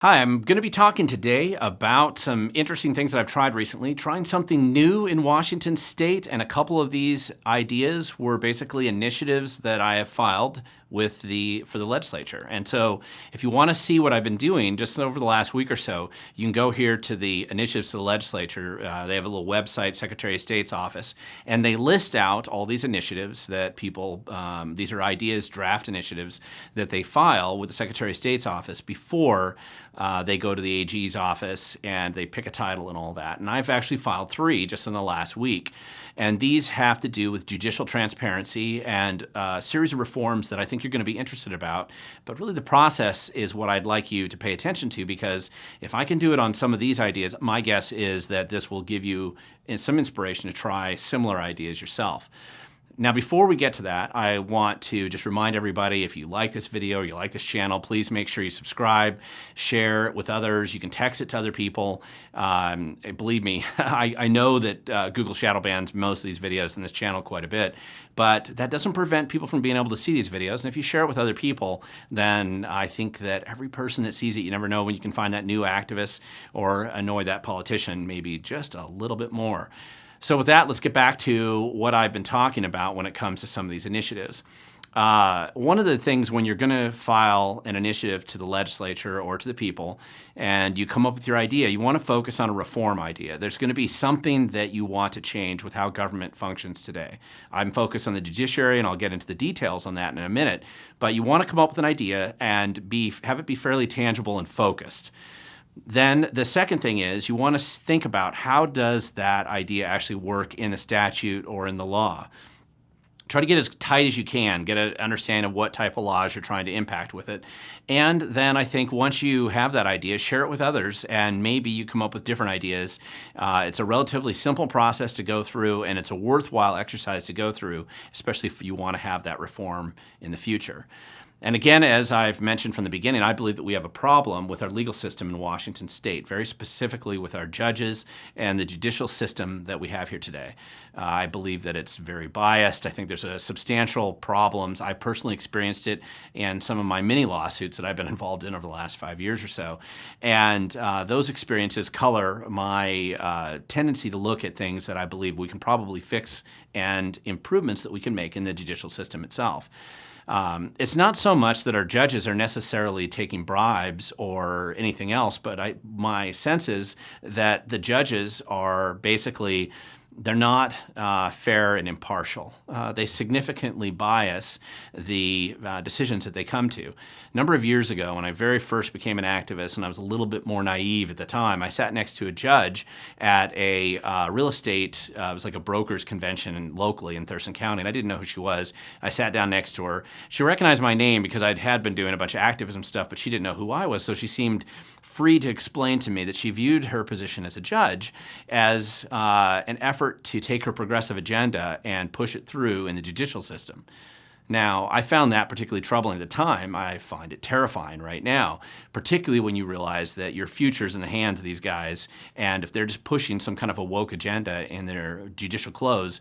Hi, I'm going to be talking today about some interesting things that I've tried recently, trying something new in Washington State, and a couple of these ideas were basically initiatives that I have filed for the legislature. And so if you want to see what I've been doing just over the last week or so, you can go here to the initiatives to the legislature. They have a little website, Secretary of State's office, and they list out all these initiatives that people, these are ideas, draft initiatives that they file with the Secretary of State's office before they go to the AG's office and they pick a title and all that. And I've actually filed 3 just in the last week. And these have to do with judicial transparency and a series of reforms that I think you're going to be interested about. But really the process is what I'd like you to pay attention to, because if I can do it on some of these ideas, my guess is that this will give you some inspiration to try similar ideas yourself. Now, before we get to that, I want to just remind everybody, if you like this video or you like this channel, please make sure you subscribe, share it with others. You can text it to other people. Believe me, I know that Google shadow bans most of these videos in this channel quite a bit, but that doesn't prevent people from being able to see these videos. And if you share it with other people, then I think that every person that sees it, you never know when you can find that new activist or annoy that politician maybe just a little bit more. So with that, let's get back to what I've been talking about when it comes to some of these initiatives. One of the things when you're going to file an initiative to the legislature or to the people and you come up with your idea, you want to focus on a reform idea. There's going to be something that you want to change with how government functions today. I'm focused on the judiciary, and I'll get into the details on that in a minute, but you want to come up with an idea and have it be fairly tangible and focused. Then the second thing is you want to think about, how does that idea actually work in a statute or in the law? Try to get as tight as you can, get an understanding of what type of laws you're trying to impact with it. And then I think once you have that idea, share it with others, and maybe you come up with different ideas. It's a relatively simple process to go through, and it's a worthwhile exercise to go through, especially if you want to have that reform in the future. And again, as I've mentioned from the beginning, I believe that we have a problem with our legal system in Washington State, very specifically with our judges and the judicial system that we have here today. I believe that it's very biased. I think there's a substantial problems. I personally experienced it in some of my many lawsuits that I've been involved in over the last 5 years or so. And those experiences color my tendency to look at things that I believe we can probably fix and improvements that we can make in the judicial system itself. It's not so much that our judges are necessarily taking bribes or anything else, but my sense is that the judges are basically, they're not fair and impartial. They significantly bias the decisions that they come to. A number of years ago, when I very first became an activist, and I was a little bit more naive at the time, I sat next to a judge at a real estate, it was like a broker's convention locally in Thurston County, and I didn't know who she was. I sat down next to her. She recognized my name because I had been doing a bunch of activism stuff, but she didn't know who I was, so she seemed free to explain to me that she viewed her position as a judge as an effort to take her progressive agenda and push it through in the judicial system. Now, I found that particularly troubling at the time. I find it terrifying right now, particularly when you realize that your future's in the hands of these guys, and if they're just pushing some kind of a woke agenda in their judicial clothes,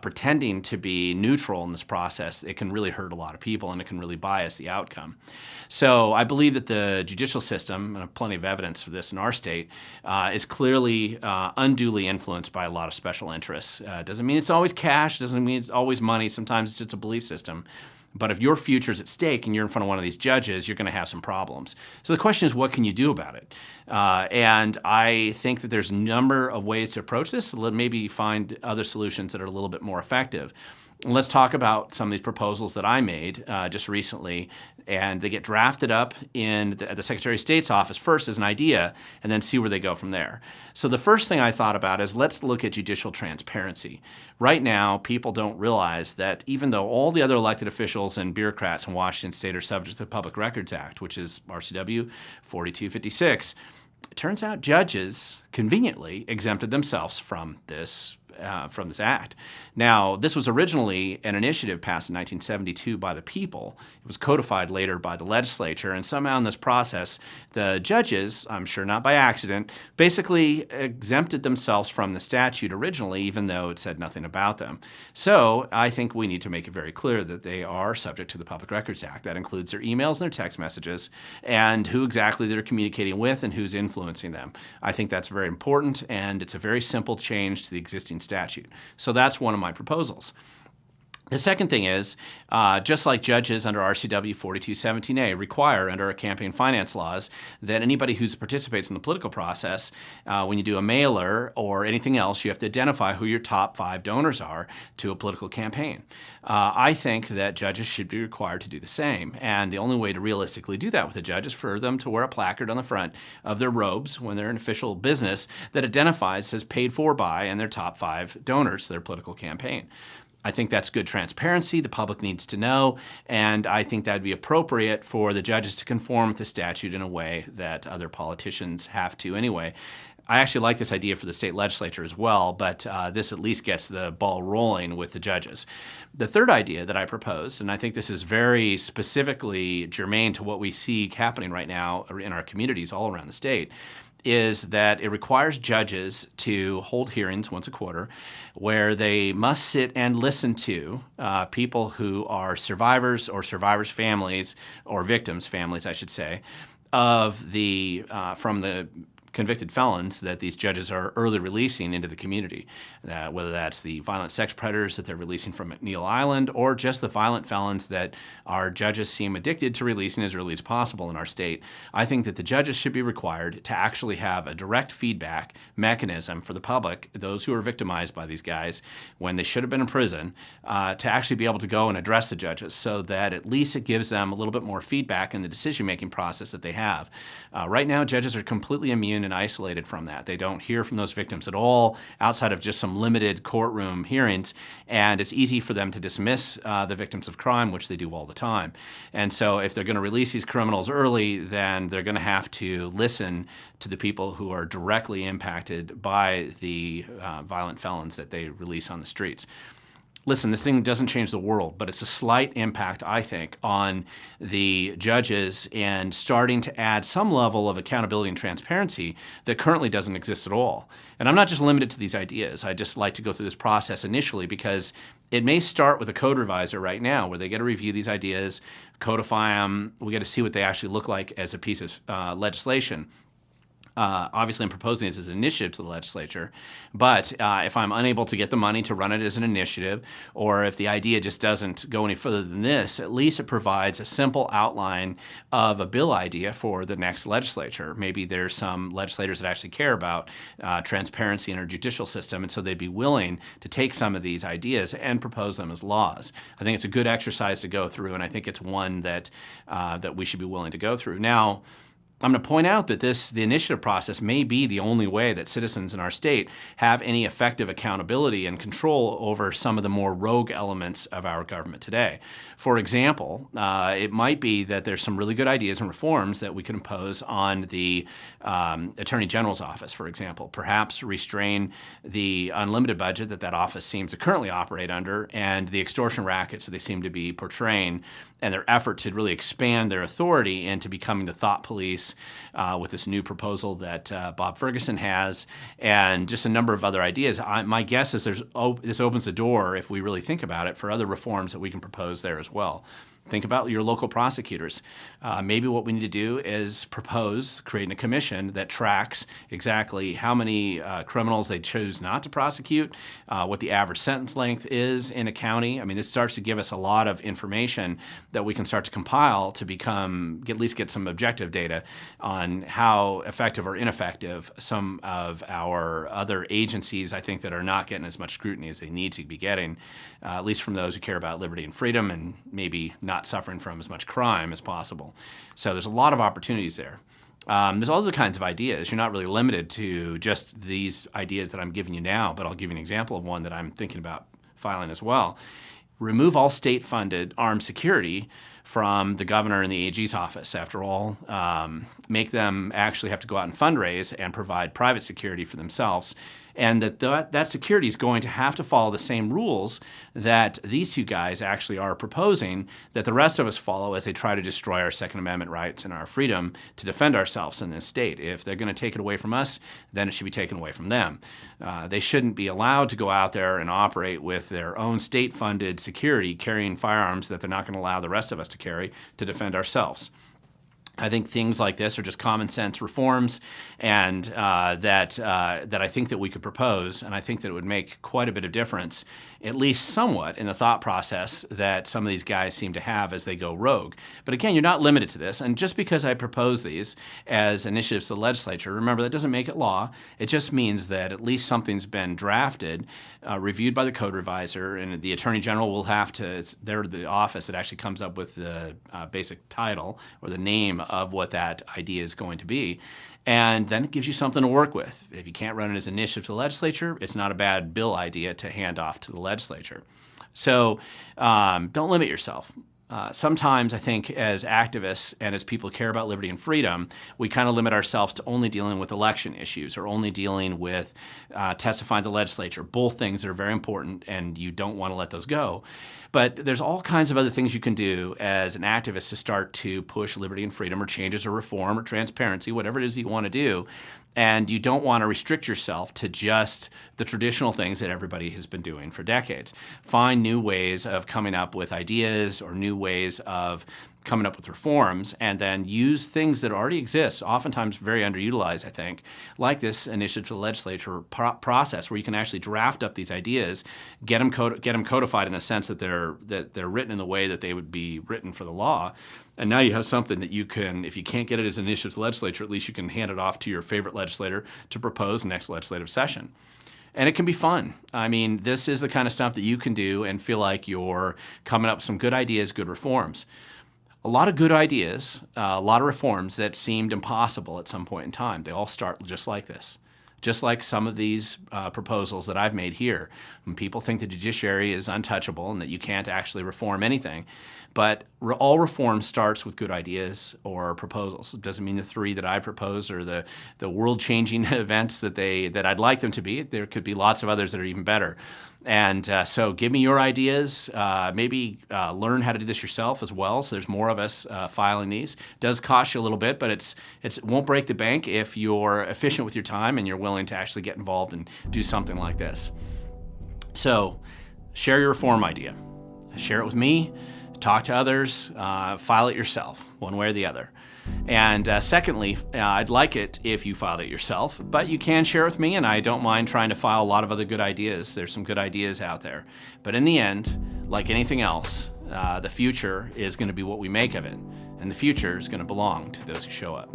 pretending to be neutral in this process, it can really hurt a lot of people, and it can really bias the outcome. So I believe that the judicial system, and I have plenty of evidence for this in our state, is clearly unduly influenced by a lot of special interests. Doesn't mean it's always cash, doesn't mean it's always money, sometimes it's just a belief system. But if your future's at stake and you're in front of one of these judges, you're going to have some problems. So the question is, what can you do about it? And I think that there's a number of ways to approach this, so maybe find other solutions that are a little bit more effective. Let's talk about some of these proposals that I made just recently, and they get drafted up at the Secretary of State's office first as an idea, and then see where they go from there. So the first thing I thought about is, let's look at judicial transparency. Right now, people don't realize that even though all the other elected officials and bureaucrats in Washington State are subject to the Public Records Act, which is RCW 4256, it turns out judges conveniently exempted themselves from this act. Now, this was originally an initiative passed in 1972 by the people. It was codified later by the legislature, and somehow in this process, the judges, I'm sure not by accident, basically exempted themselves from the statute originally, even though it said nothing about them. So I think we need to make it very clear that they are subject to the Public Records Act. That includes their emails and their text messages and who exactly they're communicating with and who's influencing them. I think that's very important, and it's a very simple change to the existing statute. So that's one of my proposals. The second thing is, just like judges under RCW 4217A require under our campaign finance laws that anybody who participates in the political process, when you do a mailer or anything else, you have to identify who your top 5 donors are to a political campaign. I think that judges should be required to do the same. And the only way to realistically do that with a judge is for them to wear a placard on the front of their robes when they're in official business that identifies, says paid for by, and their top 5 donors to their political campaign. I think that's good transparency. The public needs to know, and I think that would be appropriate for the judges to conform with the statute in a way that other politicians have to anyway. I actually like this idea for the state legislature as well, but this at least gets the ball rolling with the judges. The third idea that I proposed, and I think this is very specifically germane to what we see happening right now in our communities all around the state, is that it requires judges to hold hearings once a quarter where they must sit and listen to people who are survivors or survivors' families, or victims' families, I should say, of from the convicted felons that these judges are early releasing into the community, whether that's the violent sex predators that they're releasing from McNeil Island or just the violent felons that our judges seem addicted to releasing as early as possible in our state. I think that the judges should be required to actually have a direct feedback mechanism for the public, those who are victimized by these guys when they should have been in prison, to actually be able to go and address the judges so that at least it gives them a little bit more feedback in the decision-making process that they have. Right now, judges are completely immune and isolated from that. They don't hear from those victims at all outside of just some limited courtroom hearings, and it's easy for them to dismiss the victims of crime, which they do all the time. And so if they're going to release these criminals early, then they're going to have to listen to the people who are directly impacted by the violent felons that they release on the streets. Listen, this thing doesn't change the world, but it's a slight impact, I think, on the judges and starting to add some level of accountability and transparency that currently doesn't exist at all. And I'm not just limited to these ideas. I just like to go through this process initially because it may start with a code reviser right now where they get to review these ideas, codify them. We get to see what they actually look like as a piece of legislation. Obviously, I'm proposing this as an initiative to the legislature, but if I'm unable to get the money to run it as an initiative, or if the idea just doesn't go any further than this, at least it provides a simple outline of a bill idea for the next legislature. Maybe there's some legislators that actually care about transparency in our judicial system, and so they'd be willing to take some of these ideas and propose them as laws. I think it's a good exercise to go through, and I think it's one that we should be willing to go through. Now, I'm going to point out that the initiative process may be the only way that citizens in our state have any effective accountability and control over some of the more rogue elements of our government today. For example, it might be that there's some really good ideas and reforms that we could impose on the Attorney General's office, for example. Perhaps restrain the unlimited budget that office seems to currently operate under and the extortion rackets that they seem to be portraying and their effort to really expand their authority into becoming the thought police with this new proposal that Bob Ferguson has, and just a number of other ideas. My guess is this opens the door, if we really think about it, for other reforms that we can propose there as well. Think about your local prosecutors. Maybe what we need to do is propose creating a commission that tracks exactly how many criminals they choose not to prosecute, what the average sentence length is in a county. I mean, this starts to give us a lot of information that we can start to compile to at least get some objective data on how effective or ineffective some of our other agencies, I think, that are not getting as much scrutiny as they need to be getting, at least from those who care about liberty and freedom and maybe not suffering from as much crime as possible. So there's a lot of opportunities there. There's all other kinds of ideas. You're not really limited to just these ideas that I'm giving you now, but I'll give you an example of one that I'm thinking about filing as well. Remove all state-funded armed security from the governor and the AG's office. After all, make them actually have to go out and fundraise and provide private security for themselves. And that security is going to have to follow the same rules that these two guys actually are proposing that the rest of us follow as they try to destroy our Second Amendment rights and our freedom to defend ourselves in this state. If they're going to take it away from us, then it should be taken away from them. They shouldn't be allowed to go out there and operate with their own state-funded security, carrying firearms that they're not going to allow the rest of us to carry to defend ourselves. I think things like this are just common sense reforms, and that I think that we could propose, and I think that it would make quite a bit of difference, at least somewhat, in the thought process that some of these guys seem to have as they go rogue. But again, you're not limited to this, and just because I propose these as initiatives to the legislature, remember that doesn't make it law. It just means that at least something's been drafted, reviewed by the code revisor, and the Attorney General will have to, they're the office that actually comes up with the basic title or the name of what that idea is going to be. And then it gives you something to work with. If you can't run it as an initiative to the legislature, it's not a bad bill idea to hand off to the legislature. So don't limit yourself. Sometimes I think as activists and as people who care about liberty and freedom, we kind of limit ourselves to only dealing with election issues or only dealing with testifying to the legislature, both things that are very important and you don't want to let those go. But there's all kinds of other things you can do as an activist to start to push liberty and freedom or changes or reform or transparency, whatever it is that you want to do. And you don't want to restrict yourself to just the traditional things that everybody has been doing for decades. Find new ways of coming up with ideas or new ways of coming up with reforms, and then use things that already exist, oftentimes very underutilized, I think, like this initiative to the legislature process where you can actually draft up these ideas, get them codified in the sense that they're written in the way that they would be written for the law. And now you have something that you can, if you can't get it as an initiative to the legislature, at least you can hand it off to your favorite legislator to propose next legislative session. And it can be fun. I mean, this is the kind of stuff that you can do and feel like you're coming up with some good ideas, good reforms. A lot of good ideas, a lot of reforms that seemed impossible at some point in time. They all start just like this. Just like some of these proposals that I've made here. When people think the judiciary is untouchable and that you can't actually reform anything. But all reform starts with good ideas or proposals. It doesn't mean the three that I propose are the world-changing events that I'd like them to be. There could be lots of others that are even better. And so give me your ideas. Maybe learn how to do this yourself as well. So there's more of us filing these. It does cost you a little bit, but it won't break the bank if you're efficient with your time and you're willing to actually get involved and do something like this. So share your reform idea. Share it with me. Talk to others. File it yourself, one way or the other. And secondly, I'd like it if you filed it yourself, but you can share it with me, and I don't mind trying to file a lot of other good ideas. There's some good ideas out there. But in the end, like anything else, the future is going to be what we make of it, and the future is going to belong to those who show up.